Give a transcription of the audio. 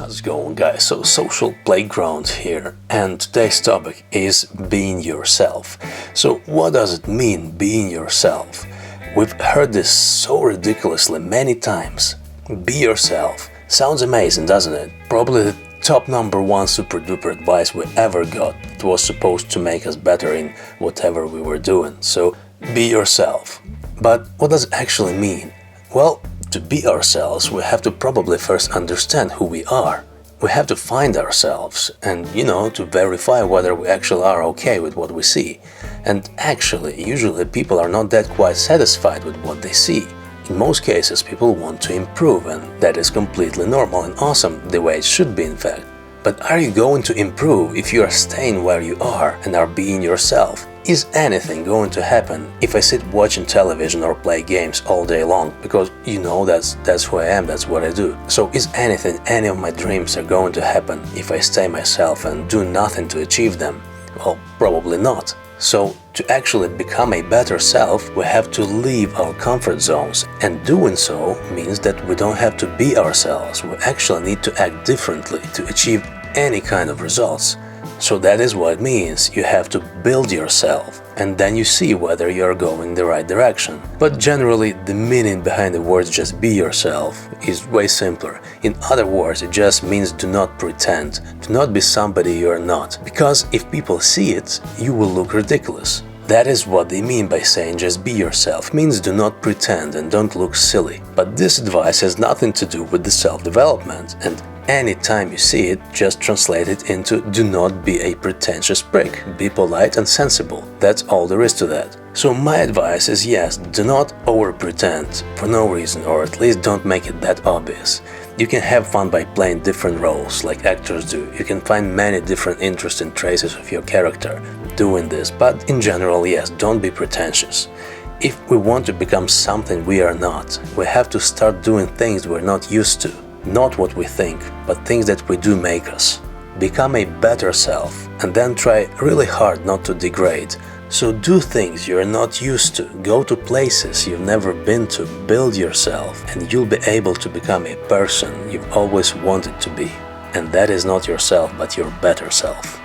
How's it going, guys? So, social playground here, and today's topic is being yourself. So what does it mean, being yourself? We've heard this so ridiculously many times. Be yourself. Sounds amazing, doesn't it? Probably the top number one super duper advice we ever got. It was supposed to make us better in whatever we were doing. So be yourself. But what does it actually mean? Well, to be ourselves, we have to probably first understand who we are. We have to find ourselves and, to verify whether we actually are okay with what we see. And actually, usually people are not that quite satisfied with what they see. In most cases, people want to improve, and that is completely normal and awesome, the way it should be in fact. But are you going to improve if you are staying where you are and are being yourself? Is anything going to happen if I sit watching television or play games all day long? Because that's who I am, that's what I do. So is any of my dreams are going to happen if I stay myself and do nothing to achieve them? Well, probably not. So to actually become a better self, we have to leave our comfort zones. And doing so means that we don't have to be ourselves. We actually need to act differently to achieve any kind of results. So that is what it means. You have to build yourself, and then you see whether you're going the right direction. But generally, the meaning behind the words "just be yourself" is way simpler. In other words, it just means do not pretend, do not be somebody you're not. Because if people see it, you will look ridiculous. That is what they mean by saying just be yourself, means do not pretend and don't look silly. But this advice has nothing to do with the self-development, and anytime you see it, just translate it into do not be a pretentious prick, be polite and sensible. That's all there is to that. So my advice is yes, do not over-pretend for no reason, or at least don't make it that obvious. You can have fun by playing different roles, like actors do. You can find many different interesting traces of your character doing this, but in general, yes, don't be pretentious. If we want to become something we are not, we have to start doing things we're not used to. Not what we think, but things that we do make us. Become a better self, and then try really hard not to degrade. So do things you're not used to, go to places you've never been to, build yourself, and you'll be able to become a person you've always wanted to be. And that is not yourself, but your better self.